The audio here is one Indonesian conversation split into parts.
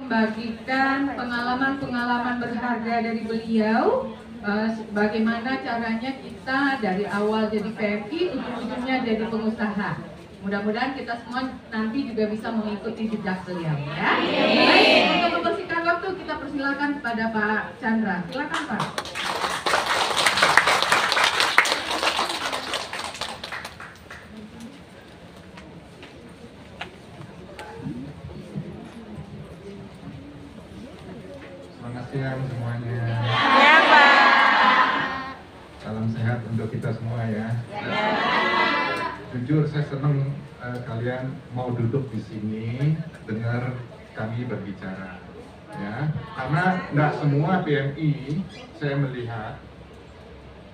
membagikan pengalaman-pengalaman berharga dari beliau, bagaimana caranya kita dari awal jadi PMI, ujung-ujungnya jadi pengusaha. Mudah-mudahan kita semua nanti juga bisa mengikuti jejak beliau, ya. Baik, untuk mempersingkat waktu kita persilakan kepada Pak Chandra. Silakan, Pak. Selamat siang semuanya. Ya, Pak. Salam sehat untuk kita semua ya. Jujur saya senang kalian mau duduk di sini dengar kami berbicara, ya. Karena nggak semua PMI saya melihat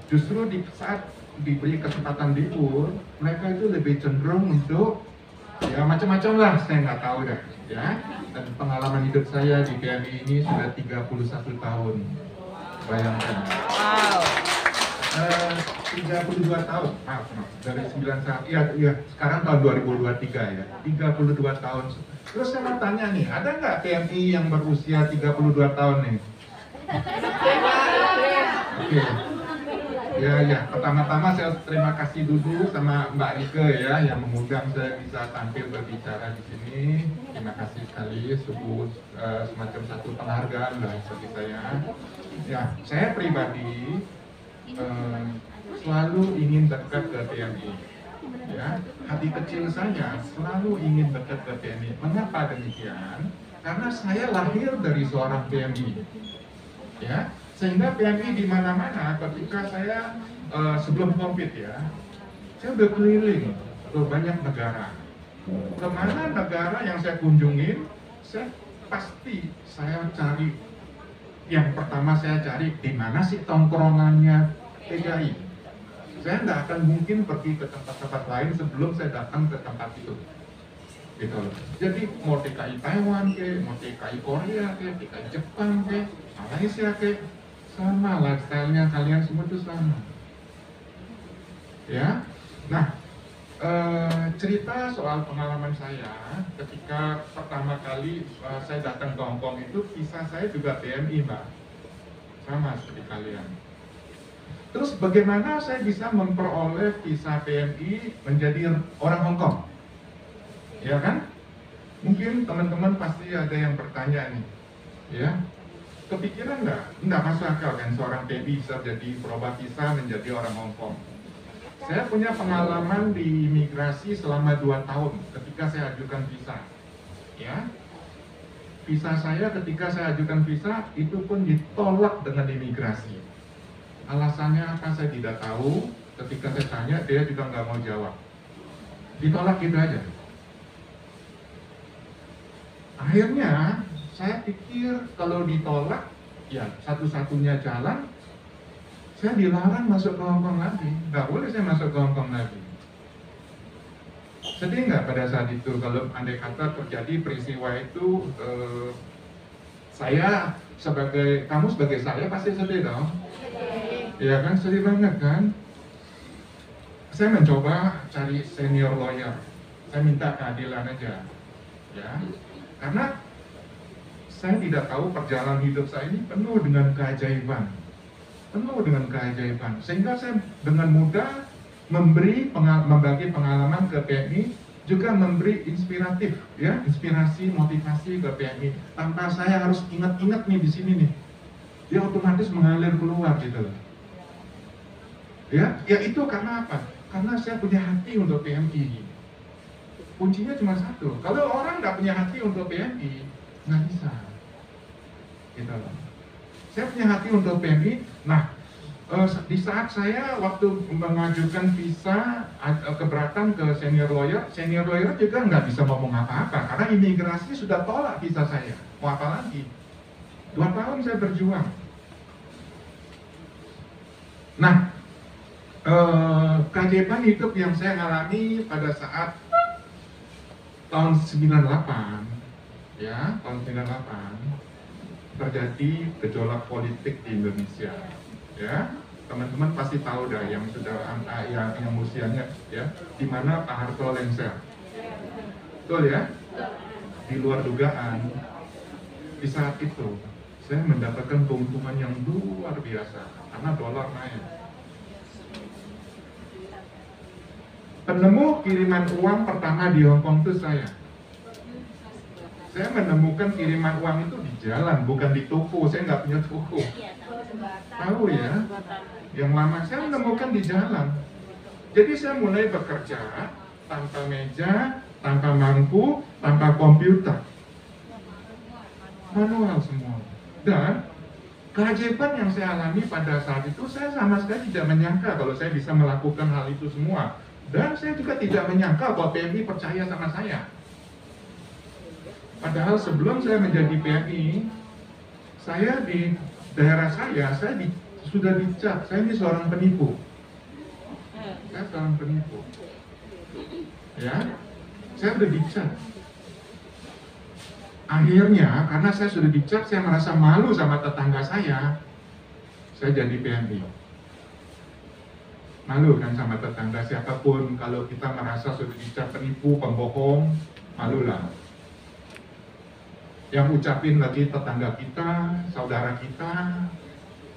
justru di saat diberi kesempatan libur, mereka itu lebih cenderung untuk ya macam-macam lah, saya nggak tahu dah, ya. Dan pengalaman hidup saya di PMI ini sudah 31 tahun, bayangkan. Wow. 32 tahun, maaf, dari 91, iya, sekarang tahun 2023 ya, 32 tahun. Terus saya mau tanya nih, ada nggak PMI yang berusia 32 tahun nih? Oke. Ya, pertama-tama saya terima kasih dulu sama Mbak Rike ya, yang mengundang saya bisa tampil berbicara di sini. Terima kasih sekali, semacam satu penghargaan lah bagi saya. Ya, saya pribadi selalu ingin dekat ke PMI, ya. Hati kecil saya selalu ingin dekat ke PMI. Mengapa demikian? Karena saya lahir dari seorang PMI, ya. Sehingga PMI di mana-mana. Ketika saya sebelum COVID ya, saya udah keliling ke banyak negara. Kemana negara yang saya kunjungin, saya pasti cari. Yang pertama saya cari di mana sih tongkrongannya PGI. Saya nggak akan mungkin pergi ke tempat-tempat lain sebelum saya datang ke tempat itu. Gitu loh. Jadi mau TKI Taiwan mau TKI Korea TKI Jepang Malaysia sama lifestyle-nya kalian semua itu sama. Ya. Nah, cerita soal pengalaman saya ketika pertama kali saya datang ke Hong Kong itu, visa saya juga PMI, Mbak. Sama seperti kalian. Terus bagaimana saya bisa memperoleh visa PMI menjadi orang Hong Kong? Ya kan? Mungkin teman-teman pasti ada yang bertanya nih, ya. Kepikiran nggak? Nggak masuk akal kan seorang PMI bisa jadi berubah visa menjadi orang Hong Kong. Saya punya pengalaman di imigrasi selama 2 tahun ketika saya ajukan visa, ya. Visa saya ketika saya ajukan visa itu pun ditolak dengan imigrasi. Alasannya apa saya tidak tahu. Ketika saya tanya dia juga nggak mau jawab. Ditolak gitu aja. Akhirnya saya pikir kalau ditolak ya satu-satunya jalan saya dilarang masuk ke Hong Kong lagi. Nggak boleh saya masuk ke Hong Kong lagi. Sedih nggak pada saat itu kalau andai kata terjadi peristiwa itu, kamu sebagai saya pasti sedih dong. Ya kan, sedih banget kan. Saya mencoba cari senior lawyer. Saya minta keadilan aja, ya. Karena saya tidak tahu perjalanan hidup saya ini penuh dengan keajaiban, sehingga saya dengan mudah membagi pengalaman ke PMI, juga memberi inspiratif, ya, inspirasi, motivasi ke PMI. Tanpa saya harus ingat-ingat nih di sini nih, dia otomatis mengalir keluar gitu loh. Ya itu karena apa? Karena saya punya hati untuk PMI. Kuncinya cuma satu. Kalau orang nggak punya hati untuk PMI, nggak bisa. Gitu loh. Saya punya hati untuk PMI. Nah, di saat saya waktu mengajukan visa keberatan ke senior lawyer juga nggak bisa ngomong apa-apa karena imigrasi sudah tolak visa saya. Mau apa lagi? 2 tahun saya berjuang. Nah, keajaiban hidup yang saya alami pada saat tahun 98, ya, tahun 98 terjadi gejolak politik di Indonesia, ya. Teman-teman pasti tahu dah yang sudah yang usianya, ya, di mana Pak Harto lengser, betul ya, di luar dugaan. di saat itu saya mendapatkan keuntungan yang luar biasa karena dolar naik. Penemu kiriman uang pertama di Hong Kong itu saya. Saya menemukan kiriman uang itu di jalan, bukan di toko. Saya nggak punya toko. Tahu ya? Yang lama saya menemukan di jalan. Jadi saya mulai bekerja tanpa meja, tanpa mangku, tanpa komputer. Manual semua. Dan keajaiban yang saya alami pada saat itu, saya sama sekali tidak menyangka kalau saya bisa melakukan hal itu semua. Dan saya juga tidak menyangka bahwa PMI percaya sama saya. Padahal sebelum saya menjadi PMI, saya di daerah saya sudah dicap, saya ini seorang penipu. Saya seorang penipu. Ya, saya sudah dicap. Akhirnya, karena saya sudah dicap, saya merasa malu sama tetangga saya jadi PMI. Malu kan sama tetangga siapapun, kalau kita merasa sudah dicap penipu, pembohong, malulah. Yang ucapin lagi tetangga kita, saudara kita,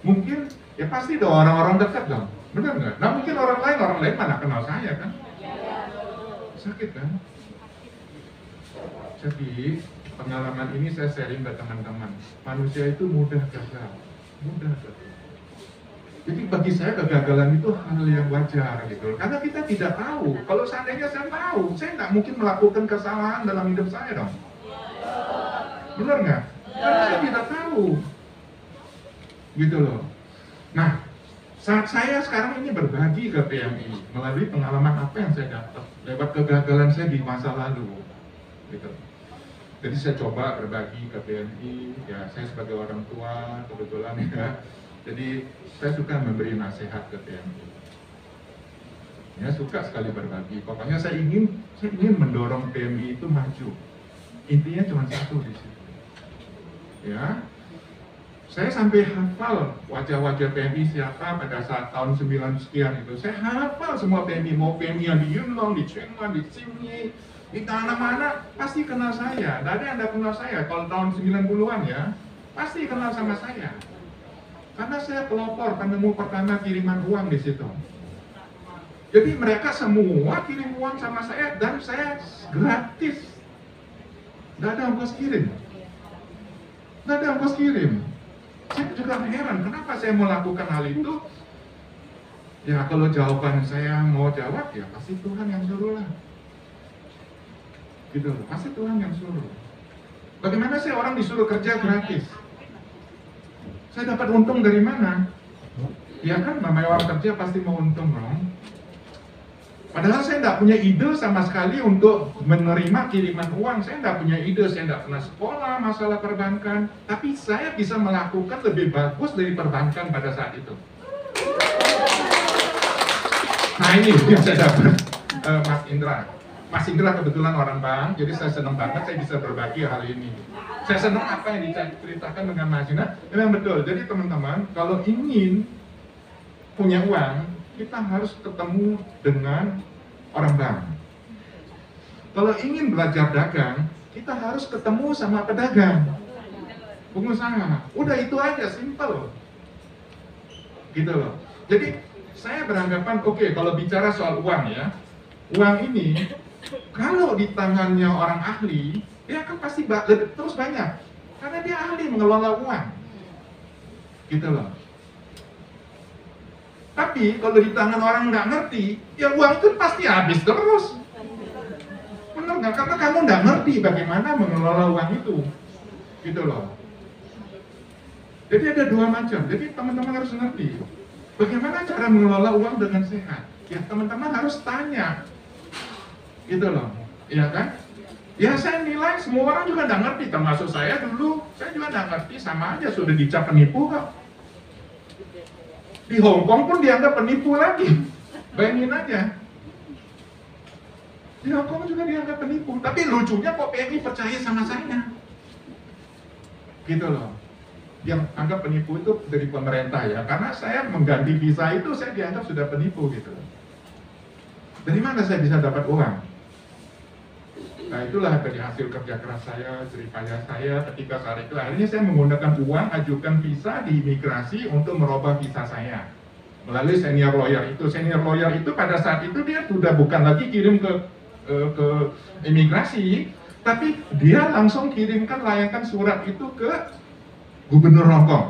mungkin ya pasti dong orang-orang dekat dong, benar nggak? Nah mungkin orang lain mana kenal saya kan? Sakit kan? Jadi pengalaman ini saya sharing ke teman-teman. Manusia itu mudah gagal, mudah gagal. Jadi bagi saya kegagalan itu hal yang wajar gitu, karena kita tidak tahu. Kalau seandainya saya tahu, saya nggak mungkin melakukan kesalahan dalam hidup saya dong. Benar nggak? Karena saya tidak tahu, gitu loh. Nah, saat saya sekarang ini berbagi ke PMI melalui pengalaman apa yang saya dapat lewat kegagalan saya di masa lalu, gitu. Jadi saya coba berbagi ke PMI, ya saya sebagai orang tua kebetulan ya. Jadi saya suka memberi nasihat ke PMI. Ya suka sekali berbagi. Pokoknya saya ingin mendorong PMI itu maju. Intinya cuma satu di situ. Ya, saya sampai hafal wajah-wajah PMI siapa pada saat tahun 9 sekian itu. Saya hafal semua PMI, mau PMI yang di Yunlong, di Chengwan, di Xinyi, di mana-mana pasti kenal saya. Tidak ada yang tidak kenal saya. Kalau tahun 90-an ya, pasti kenal sama saya. Karena saya pelopor penemu pertama kiriman uang di situ. Jadi mereka semua kirim uang sama saya dan saya gratis. Tidak ada ongkos kirim. Nggak ada ongkos kirim. Saya juga heran, kenapa saya melakukan hal itu? Ya kalau jawaban saya mau jawab, ya pasti Tuhan yang suruh lah. Gitu, pasti Tuhan yang suruh. Bagaimana sih orang disuruh kerja gratis? Saya dapat untung dari mana? Ya kan, namanya orang kerja pasti mau untung dong. Padahal saya tidak punya ide sama sekali untuk menerima kiriman uang. Saya tidak punya ide, saya tidak pernah sekolah masalah perbankan. Tapi saya bisa melakukan lebih bagus dari perbankan pada saat itu. Nah ini yang saya dapat, Mas Indra. Mas Indra kebetulan orang bank, jadi saya senang banget saya bisa berbagi hal ini. Saya senang apa yang diceritakan dengan Mas Indra. Memang betul, jadi teman-teman, kalau ingin punya uang, kita harus ketemu dengan orang bank. Kalau ingin belajar dagang, kita harus ketemu sama pedagang, pengusaha. Udah itu aja, simple. Gitu loh. Jadi saya beranggapan, oke, kalau bicara soal uang ya, uang ini kalau di tangannya orang ahli, dia akan pasti terus banyak. Karena dia ahli mengelola uang. Gitu loh. Tapi kalau di tangan orang nggak ngerti, ya uang itu pasti habis terus. Benar nggak? Karena kamu nggak ngerti bagaimana mengelola uang itu, gitu loh. Jadi ada dua macam. Jadi teman-teman harus ngerti bagaimana cara mengelola uang dengan sehat. Ya teman-teman harus tanya, gitu loh. Ya kan? Ya saya nilai semua orang juga nggak ngerti, termasuk saya dulu. Saya juga nggak ngerti, sama aja sudah dicap penipu kok. Di Hong Kong pun dianggap penipu lagi. Bayangin aja. Di Hong Kong juga dianggap penipu. Tapi lucunya kok PMI percaya sama saya. Gitu loh. Yang anggap penipu itu dari pemerintah ya. Karena saya mengganti visa itu saya dianggap sudah penipu gitu. Dari mana saya bisa dapat uang? Nah itulah dari hasil kerja keras saya, jeripaya saya ketika saat itu. Akhirnya saya menggunakan uang, ajukan visa di imigrasi untuk merubah visa saya melalui senior lawyer itu. Senior lawyer itu pada saat itu dia sudah bukan lagi kirim ke imigrasi, tapi dia langsung kirimkan, layangkan surat itu ke Gubernur Hong Kong.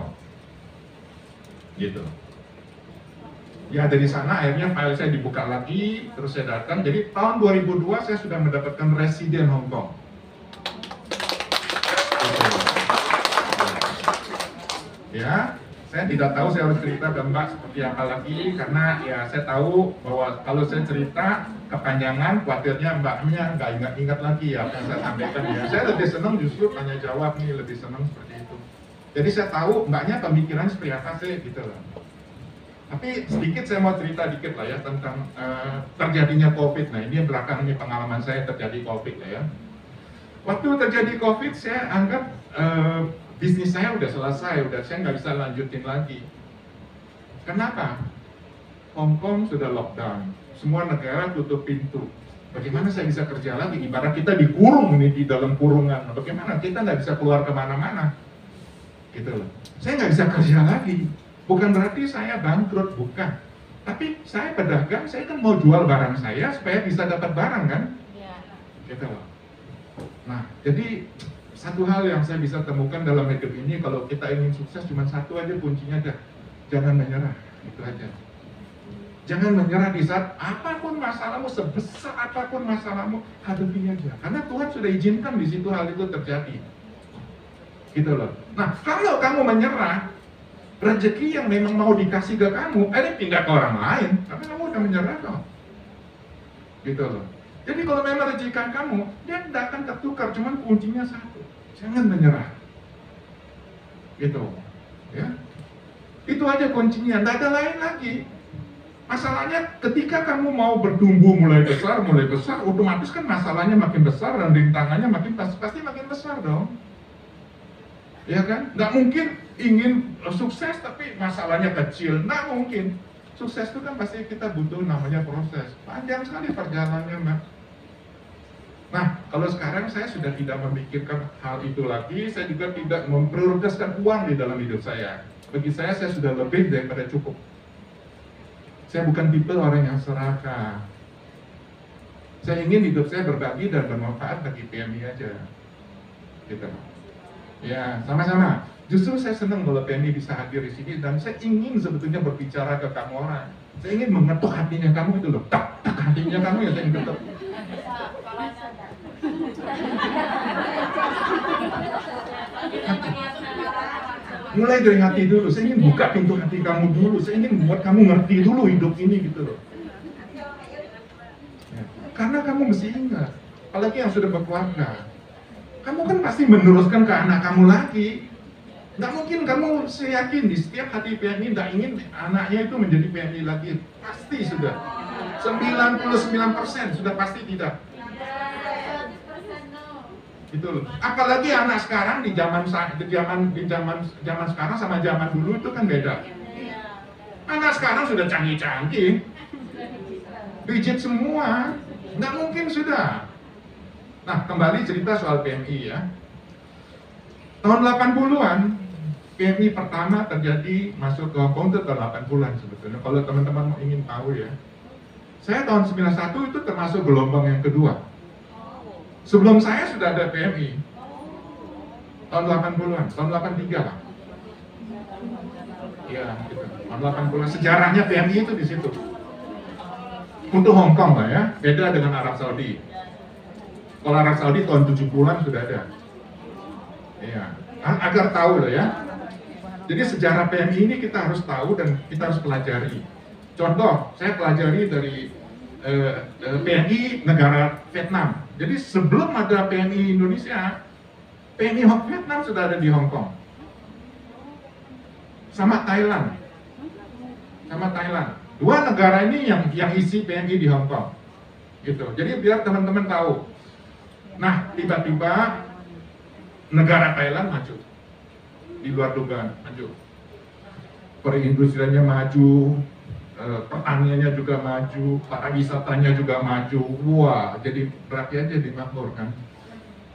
Gitu. Ya dari sana akhirnya file saya dibuka lagi, terus saya datang. Jadi tahun 2002 saya sudah mendapatkan residen Hong Kong. Ya, saya tidak tahu saya harus cerita ke Mbak seperti apa lagi, karena ya saya tahu bahwa kalau saya cerita kepanjangan, khawatirnya Mbaknya nggak ingat-ingat lagi ya apa yang saya sampaikan ya. Saya lebih senang justru tanya jawab nih, lebih senang seperti itu. Jadi saya tahu Mbaknya pemikiran seperti apa sih gitu loh. Tapi sedikit saya mau cerita dikit lah ya tentang terjadinya COVID. Nah ini belakang ini pengalaman saya terjadi COVID lah ya. Waktu terjadi COVID saya anggap bisnis saya udah selesai, saya nggak bisa lanjutin lagi. Kenapa? Hong Kong sudah lockdown, semua negara tutup pintu. Bagaimana saya bisa kerja lagi? Ibarat kita dikurung ini di dalam kurungan. Bagaimana kita nggak bisa keluar kemana-mana? Gitu loh. Saya nggak bisa kerja lagi. Bukan berarti saya bangkrut, bukan. Tapi saya pedagang, saya kan mau jual barang saya supaya bisa dapat barang kan? Gitu loh. Nah, jadi satu hal yang saya bisa temukan dalam hidup ini, kalau kita ingin sukses cuma satu aja kuncinya dah, jangan menyerah, itu aja. Jangan menyerah di saat apapun masalahmu, sebesar apapun masalahmu, hadapi aja. Karena Tuhan sudah izinkan di situ hal itu terjadi. Gitu loh. Nah, kalau kamu menyerah, rezeki yang memang mau dikasih ke kamu, pindah ke orang lain, tapi kamu udah menyerah kok. Gitu loh. Jadi kalau memang rezeki kamu, dia tidak akan tertukar, cuman kuncinya satu, jangan menyerah. Gitu. Ya. Itu aja kuncinya, tidak ada lain lagi. Masalahnya ketika kamu mau bertumbuh mulai besar, otomatis kan masalahnya makin besar dan rintangannya pasti makin besar dong. Ya kan? Nggak mungkin ingin sukses tapi masalahnya kecil, nggak mungkin. Sukses itu kan pasti kita butuh namanya proses. Panjang sekali perjalanannya, Mbak. Nah, kalau sekarang saya sudah tidak memikirkan hal itu lagi, saya juga tidak memprioritaskan uang di dalam hidup saya. Bagi saya sudah lebih daripada cukup. Saya bukan tipe orang yang serakah. Saya ingin hidup saya berbagi dan bermanfaat bagi PMI aja. Gitu. Ya, sama-sama. Justru saya senang kalau PMI bisa hadir di sini dan saya ingin sebetulnya berbicara ke kamu orang. Saya ingin mengetuk hatinya kamu itu loh. Tak hatinya kamu ya saya ingin ketuk. Mulai dari hati dulu. Saya ingin buka pintu hati kamu dulu. Saya ingin buat kamu ngerti dulu hidup ini gitu loh. Ya. Karena kamu mesti ingat, apalagi yang sudah berkeluarga. Kamu kan pasti meneruskan ke anak kamu lagi. Nggak mungkin kamu, saya yakin di setiap hati PMI nggak ingin anaknya itu menjadi PMI lagi. Pasti sudah. 99% sudah pasti tidak. Gitu loh. Apalagi anak sekarang di zaman sekarang sama zaman dulu itu kan beda. Anak sekarang sudah canggih-canggih. Digit semua. Nggak mungkin sudah. Nah, kembali cerita soal PMI ya. Tahun 80-an, PMI pertama terjadi masuk ke Hong Kong itu tahun 80-an sebetulnya. Kalau teman-teman ingin tahu ya. Saya tahun 91 itu termasuk gelombang yang kedua. Sebelum saya sudah ada PMI. Tahun 80-an, tahun 83 lah. Iya, gitu. Tahun 80-an. Sejarahnya PMI itu di situ. Untuk Hong Kong lah ya, beda dengan Arab Saudi. Kalau Arab Saudi tahun 70-an sudah ada. Iya, agar tahu lah ya. Jadi sejarah PMI ini kita harus tahu dan kita harus pelajari. Contoh, saya pelajari dari PMI negara Vietnam. Jadi sebelum ada PMI Indonesia, PMI Vietnam sudah ada di Hong Kong. Sama Thailand. Dua negara ini yang isi PMI di Hong Kong. Gitu. Jadi biar teman-teman tahu. Nah, tiba-tiba negara Thailand maju. Di luar dugaan, maju. Perindustriannya maju, pertaniannya juga maju, pariwisatanya juga maju. Wah, jadi rakyat jadi makmur kan.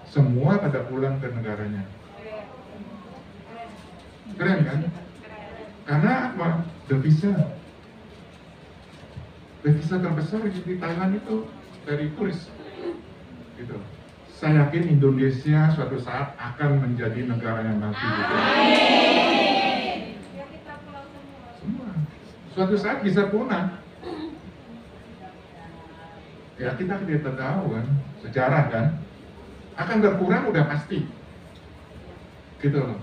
Semua pada pulang ke negaranya. Keren kan? Karena apa? Devisa terbesar di Thailand itu dari turis. Gitu. Saya yakin Indonesia suatu saat akan menjadi negara yang maju. Gitu. Semua. Suatu saat bisa punah. Ya kita tidak tahu kan, sejarah kan, akan berkurang udah pasti. Gitu loh.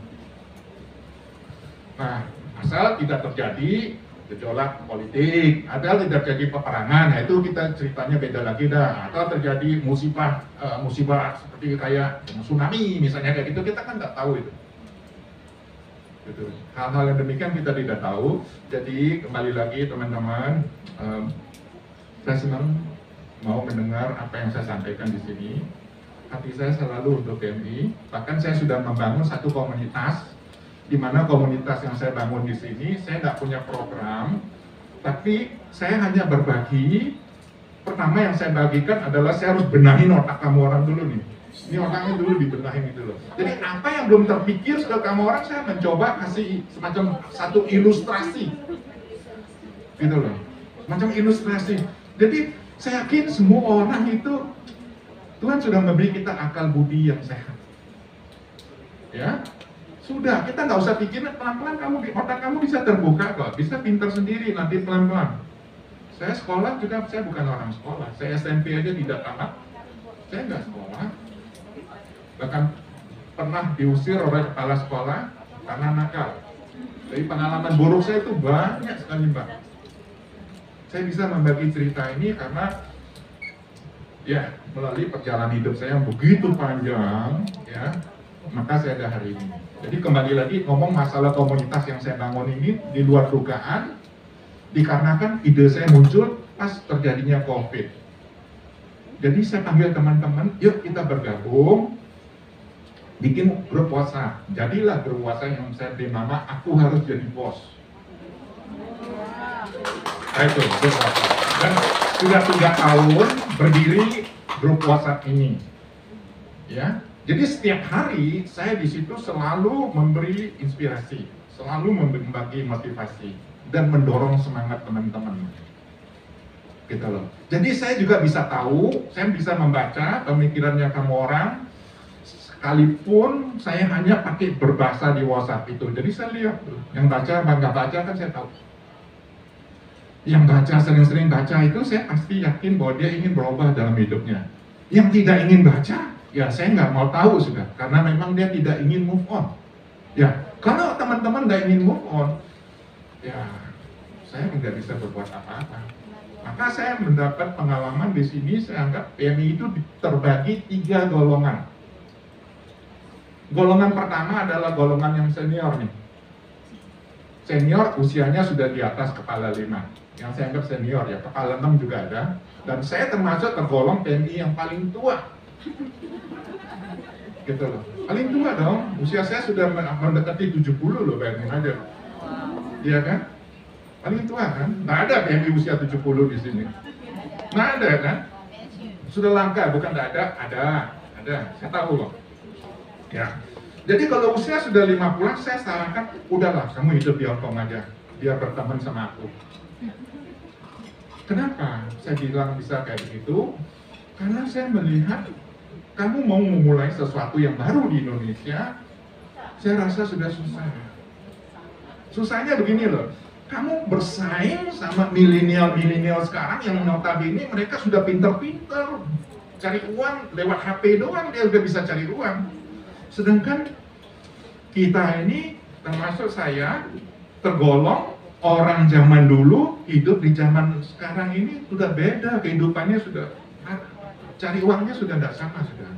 Nah, asal tidak terjadi gejolak politik, atau tidak terjadi peperangan, nah itu kita ceritanya beda lagi dah. Atau terjadi musibah seperti kayak tsunami misalnya kayak gitu, kita kan nggak tahu itu. Gitu. Hal-hal yang demikian kita tidak tahu. Jadi kembali lagi teman-teman, saya senang mau mendengar apa yang saya sampaikan di sini. Hati saya selalu untuk PMI. Bahkan saya sudah membangun satu komunitas, di mana komunitas yang saya bangun di sini, saya nggak punya program, tapi saya hanya berbagi. Pertama yang saya bagikan adalah saya harus benahin otak kamu orang dulu nih. Ini otaknya dulu dibenahin gitu loh. Jadi apa yang belum terpikir ke kamu orang, saya mencoba kasih semacam satu ilustrasi, gitu loh, macam ilustrasi. Jadi saya yakin semua orang itu Tuhan sudah memberi kita akal budi yang sehat, ya. Sudah, kita nggak usah pikirin, pelan-pelan otak kamu bisa terbuka kok, bisa pintar sendiri nanti pelan-pelan. Saya sekolah juga, saya bukan orang sekolah, saya SMP aja tidak tamat, saya nggak sekolah. Bahkan pernah diusir oleh kepala sekolah karena nakal. Jadi pengalaman buruk saya itu banyak sekali Mbak. Saya bisa membagi cerita ini karena ya melalui perjalanan hidup saya yang begitu panjang, ya, maka saya ada hari ini. Jadi kembali lagi ngomong masalah komunitas yang saya bangun ini di luar dugaan, dikarenakan ide saya muncul pas terjadinya COVID. Jadi saya panggil teman-teman, yuk kita bergabung, bikin grup WhatsApp. Jadilah grup WhatsApp yang saya beri nama Aku Harus Jadi Bos. Nah, itu grup WhatsApp. Dan sudah 3 tahun berdiri grup WhatsApp ini, ya. Jadi setiap hari saya di situ selalu memberi inspirasi, selalu membagi motivasi dan mendorong semangat teman-teman. Gitu loh. Jadi saya juga bisa tahu, saya bisa membaca pemikirannya kamu orang, sekalipun saya hanya pakai berbahasa di WhatsApp itu. Jadi saya lihat tuh, yang baca, nggak baca kan saya tahu. Yang baca, sering-sering baca itu saya pasti yakin bahwa dia ingin berubah dalam hidupnya. Yang tidak ingin baca, ya saya nggak mau tahu sudah, karena memang dia tidak ingin move on. Ya, kalau teman-teman nggak ingin move on, ya saya nggak bisa berbuat apa-apa. Maka saya mendapat pengalaman di sini, saya anggap PMI itu terbagi 3 golongan. Golongan pertama adalah golongan yang senior nih. Senior usianya sudah di atas kepala 5. Yang saya anggap senior ya, kepala 6 juga ada. Dan saya termasuk tergolong PMI yang paling tua. Gitu loh. Paling tua dong, usia saya sudah mendekati 70 loh, bayangin aja. Iya kan? Paling tua kan? Nggak ada PMI usia 70 di sini. Nggak ada kan? Sudah langka, bukan nggak ada, ada. Saya tahu loh. Ya. Jadi kalau usia sudah 50-an, saya sarankan, udahlah kamu hidup di Hong Kong aja, biar berteman sama aku. Kenapa saya bilang bisa kayak begitu? Karena saya melihat kamu mau memulai sesuatu yang baru di Indonesia, saya rasa sudah susah. Susahnya begini loh, kamu bersaing sama milenial sekarang yang notabene mereka sudah pinter-pinter cari uang lewat HP doang, dia udah bisa cari uang. Sedangkan kita ini, termasuk saya, tergolong orang zaman dulu hidup di zaman sekarang ini sudah beda, kehidupannya sudah, cari uangnya sudah tidak sama sudah.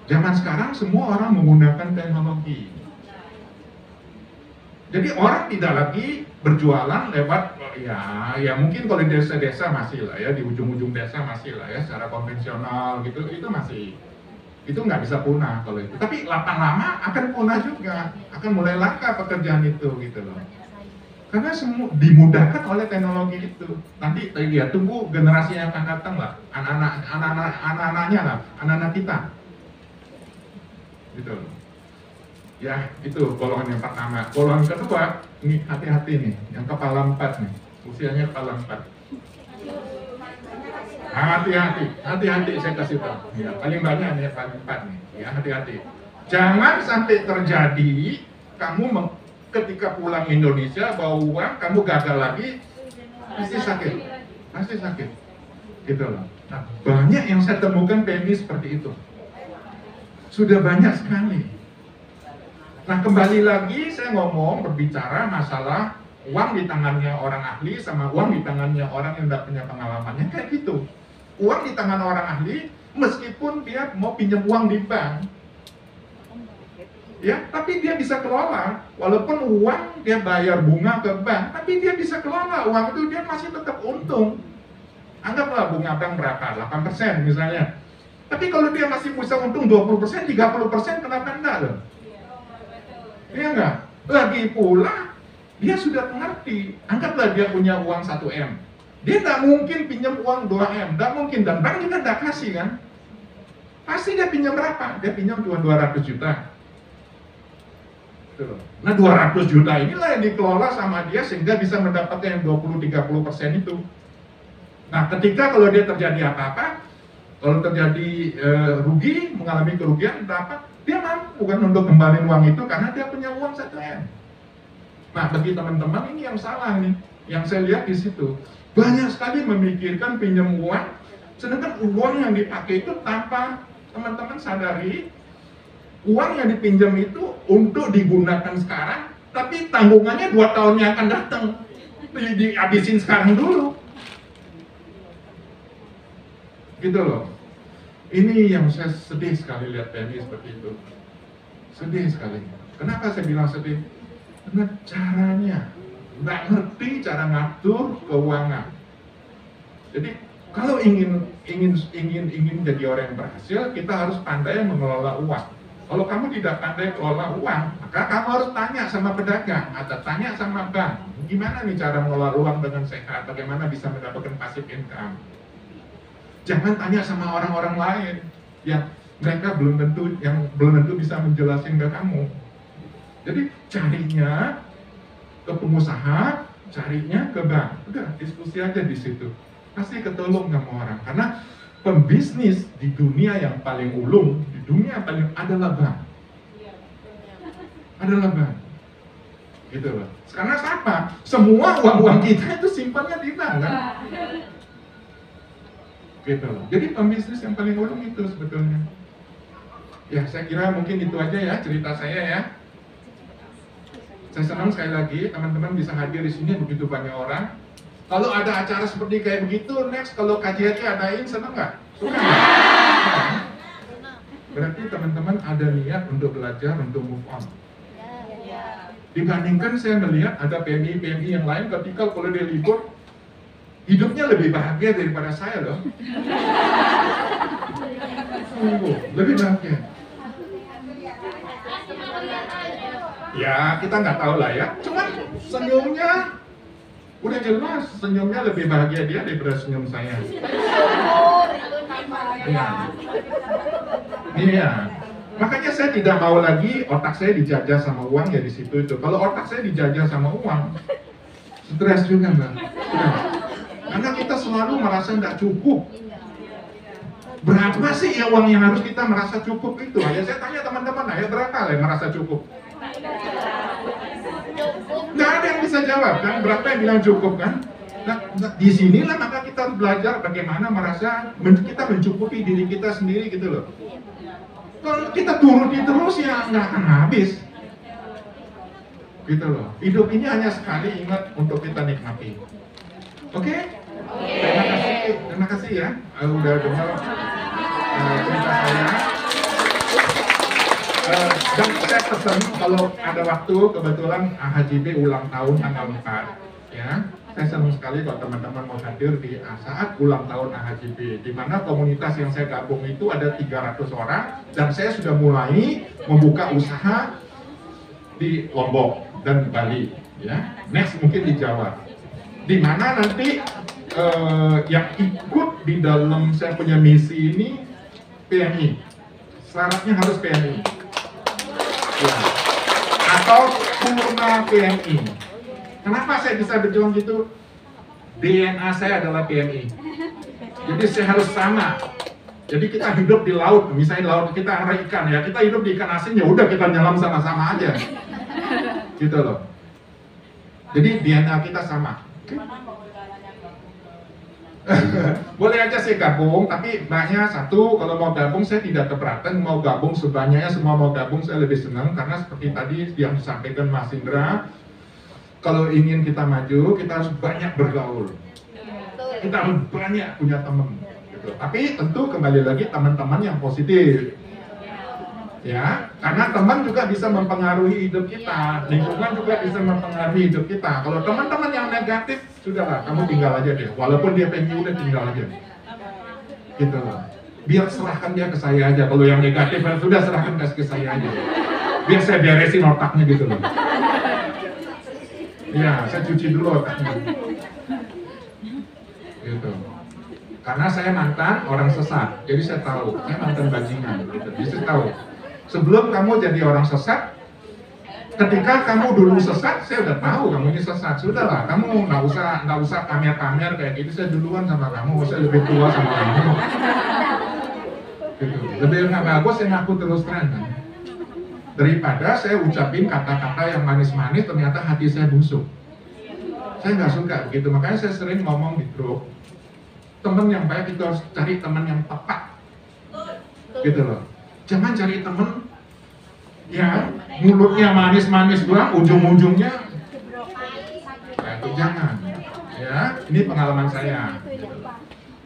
Zaman sekarang semua orang menggunakan teknologi. Jadi orang tidak lagi berjualan lewat, ya mungkin kalau di desa-desa masih lah ya, di ujung-ujung desa masih lah ya, secara konvensional gitu, itu masih, itu nggak bisa punah kalau itu. Tapi lama-lama akan punah juga, akan mulai langka pekerjaan itu gitu loh. Karena semua dimudahkan oleh teknologi itu. Nanti ya tunggu generasi yang akan datang lah, anak-anaknya lah, anak-anak kita. Gitu. Ya, itu golongan yang pertama. Golongan kedua, ini hati-hati nih, yang kepala 4 nih, usianya kepala 4. Hati-hati saya kasih tahu. Ya, paling banyak nih, paling 4 nih. Ya, hati-hati. Jangan sampai terjadi kamu ketika pulang Indonesia bawa uang, kamu gagal lagi, pasti sakit, gitu loh. Nah, banyak yang saya temukan PMI seperti itu, sudah banyak sekali. Nah, kembali lagi saya berbicara masalah uang di tangannya orang ahli sama uang di tangannya orang yang tidak punya pengalamannya kayak gitu. Uang di tangan orang ahli, meskipun dia mau pinjam uang di bank, ya, tapi dia bisa kelola. Walaupun uang dia bayar bunga ke bank, tapi dia bisa kelola uang itu, dia masih tetap untung. Anggaplah bunga bank berapa? 8% misalnya. Tapi kalau dia masih bisa untung 20%, 30%, kenapa enggak loh? Iya enggak? Lagi pula dia sudah mengerti. Anggaplah dia punya uang 1M. Dia enggak mungkin pinjam uang 2M, enggak mungkin, dan bank juga enggak kasih kan? Pasti dia pinjam berapa? Dia pinjam cuma 200 juta. Nah, 200 juta inilah yang dikelola sama dia sehingga bisa mendapatkan yang 20-30% itu. Nah, ketika kalau dia terjadi apa-apa, kalau terjadi rugi, mengalami kerugian, dapat, dia mampu kan untuk kembaliin uang itu karena dia punya uang 1M. Nah, bagi teman-teman ini yang salah nih, yang saya lihat di situ. Banyak sekali memikirkan pinjam uang, sedangkan uang yang dipakai itu tanpa teman-teman sadari, uang yang dipinjam itu untuk digunakan sekarang, tapi tanggungannya 2 tahun yang akan datang. Dihabisin sekarang dulu. Gitu loh. Ini yang saya sedih sekali lihat PMI seperti itu. Sedih sekali. Kenapa saya bilang sedih? Karena caranya, nggak ngerti cara ngatur keuangan. Jadi kalau ingin jadi orang yang berhasil, kita harus pandai mengelola uang. Kalau kamu tidak pandai kelola uang, maka kamu harus tanya sama pedagang atau tanya sama bank, gimana nih cara mengelola uang dengan sehat, bagaimana bisa mendapatkan passive income. Jangan tanya sama orang-orang lain yang mereka belum tentu bisa menjelaskan ke kamu. Jadi carinya ke pengusaha, carinya ke bank. Udah, diskusi aja di situ. Pasti ketolong sama orang. Karena pembisnis di dunia yang paling ulung, di dunia yang paling adalah bank. Adalah bank. Gitu loh. Karena apa? Semua uang-uang kita itu simpannya di bank kan? Gitu loh. Jadi pembisnis yang paling ulung itu sebetulnya. Ya, saya kira mungkin itu aja ya cerita saya ya. Saya senang sekali lagi teman-teman bisa hadir di sini, begitu banyak orang. Kalau ada acara seperti kayak begitu, next kalau KJHT adain, senang nggak? Suka nggak? Berarti teman-teman ada niat untuk belajar, untuk move on. Dibandingkan saya melihat ada PMI yang lain ketika kalau dia libur, hidupnya lebih bahagia daripada saya loh. Lebih bahagia. Ya, kita nggak tahu lah ya. Cuman senyumnya udah jelas, senyumnya lebih bahagia dia daripada senyum saya. Iya. Makanya saya tidak mau lagi otak saya dijajah sama uang ya di situ itu. Kalau otak saya dijajah sama uang, stres juga mbak. Karena kita selalu merasa nggak cukup. Berapa sih ya uang yang harus kita merasa cukup itu? Ya saya tanya teman-teman, ya berapa lah yang merasa cukup? Nggak ada yang bisa jawab kan? Berapa yang bilang cukup kan? Nah, di sinilah maka kita belajar bagaimana merasa kita mencukupi diri kita sendiri gitu loh. Kalau kita turuti terus ya nggak akan habis. Gitu loh. Hidup ini hanya sekali, ingat untuk kita nikmati. Oke? Terima kasih ya. Udah dengar cerita saya. Dan saya pesan kalau ada waktu kebetulan HJB ulang tahun tanggal 4 ya. Saya senang sekali kalau teman-teman mau hadir di saat ulang tahun AHJB, di mana komunitas yang saya gabung itu ada 300 orang dan saya sudah mulai membuka usaha di Lombok dan Bali, ya. Next mungkin di Jawa. Di mana nanti yang ikut di dalam saya punya misi ini PMI. Syaratnya harus PMI. Ya. Atau purna PMI. Kenapa saya bisa berjuang gitu? DNA saya adalah PMI. Jadi saya harus sama. Jadi kita hidup di laut, misalnya laut kita arah ikan ya, kita hidup di ikan asin ya udah kita nyelam sama-sama aja. Gitu loh. Jadi DNA kita sama. Boleh aja saya gabung, tapi mbaknya satu, kalau mau gabung saya tidak keberatan, mau gabung sebanyaknya, semua mau gabung saya lebih senang, karena seperti tadi yang disampaikan Mas Indra, kalau ingin kita maju, kita harus banyak bergaul, kita harus banyak punya teman, gitu. Tapi tentu kembali lagi teman-teman yang positif, ya, karena teman juga bisa mempengaruhi hidup kita, lingkungan juga bisa mempengaruhi hidup kita. Kalau teman-teman yang negatif, sudahlah, kamu tinggal aja deh, walaupun dia pengen udah tinggal aja, gitu loh. Biar serahkan dia ke saya aja. Kalau yang negatif sudah serahkan ke saya aja, biar saya beresin otaknya gitu loh. Ya, saya cuci dulu otaknya, gitu. Karena saya mantan orang sesat, jadi saya tahu, saya mantan bajingan, gitu. Jadi saya tahu. Sebelum kamu jadi orang sesat, ketika kamu dulu sesat, saya udah tahu kamu ini sesat. Sudahlah, kamu nggak usah pamer-pamer kayak gitu. Saya duluan sama kamu, saya lebih tua sama kamu. Gitu. Lebih nggak bagus saya ngaku terus terang kan. Daripada saya ucapin kata-kata yang manis-manis, ternyata hati saya busuk. Saya nggak suka begitu. Makanya saya sering ngomong di grup, teman yang baik itu harus cari teman yang tepat, gitu loh. Jangan cari temen ya mulutnya manis-manis doang, ujung-ujungnya nah, itu jangan ya. Ini pengalaman saya.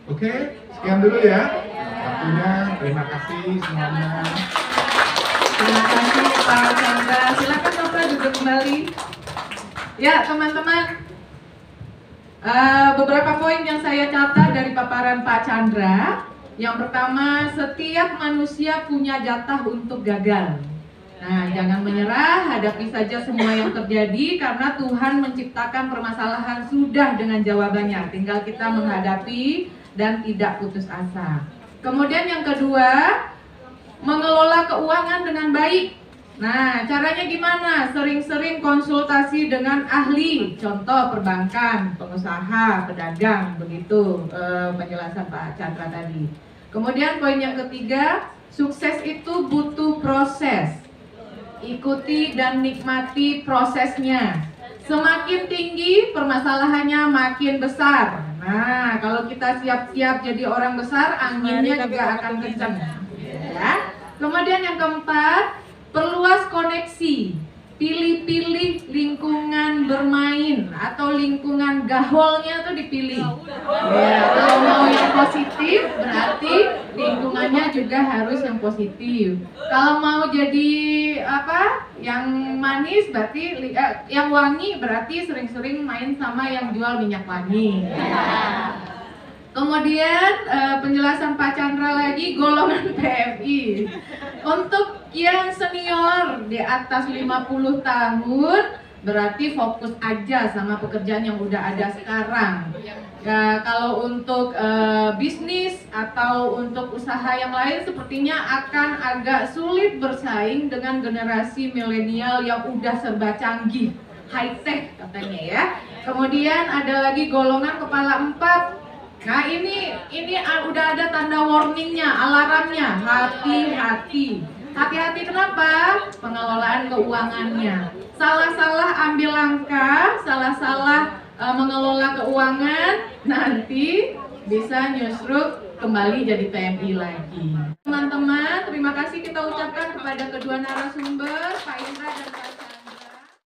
Oke, sekian dulu ya waktunya. Terima kasih semuanya. Terima kasih Pak Chandra. Silakan Bapak duduk kembali. Ya teman-teman, beberapa poin yang saya catat dari paparan Pak Chandra. Yang pertama, setiap manusia punya jatah untuk gagal. Nah, jangan menyerah, hadapi saja semua yang terjadi karena Tuhan menciptakan permasalahan sudah dengan jawabannya. Tinggal kita menghadapi dan tidak putus asa. Kemudian yang kedua, mengelola keuangan dengan baik. Nah, caranya gimana? Sering-sering konsultasi dengan ahli, contoh perbankan, pengusaha, pedagang, begitu penjelasan Pak Chandra tadi. Kemudian poin yang ketiga, sukses itu butuh proses. Ikuti dan nikmati prosesnya. Semakin tinggi permasalahannya makin besar. Nah, kalau kita siap-siap jadi orang besar, anginnya juga akan kencang. Ya. Kemudian yang keempat, perluas koneksi. Pilih-pilih lingkungan bermain atau lingkungan gaholnya tuh dipilih. Ya, kalau mau yang positif berarti lingkungannya juga harus yang positif. Kalau mau jadi apa? Yang manis berarti yang wangi berarti sering-sering main sama yang jual minyak wangi. Ya. Kemudian penjelasan Pak Chandra lagi golongan PMI. Untuk yang senior di atas 50 tahun berarti fokus aja sama pekerjaan yang udah ada sekarang. Ya, kalau untuk bisnis atau untuk usaha yang lain sepertinya akan agak sulit bersaing dengan generasi milenial yang udah serba canggih, high tech katanya ya. Kemudian ada lagi golongan kepala 4. Nah ini udah ada tanda warningnya, alarmnya, hati-hati. Hati-hati kenapa? Pengelolaan keuangannya. Salah-salah ambil langkah, salah-salah mengelola keuangan, nanti bisa nyusruk kembali jadi PMI lagi. Teman-teman, terima kasih kita ucapkan kepada kedua narasumber, Pak Indra dan Pak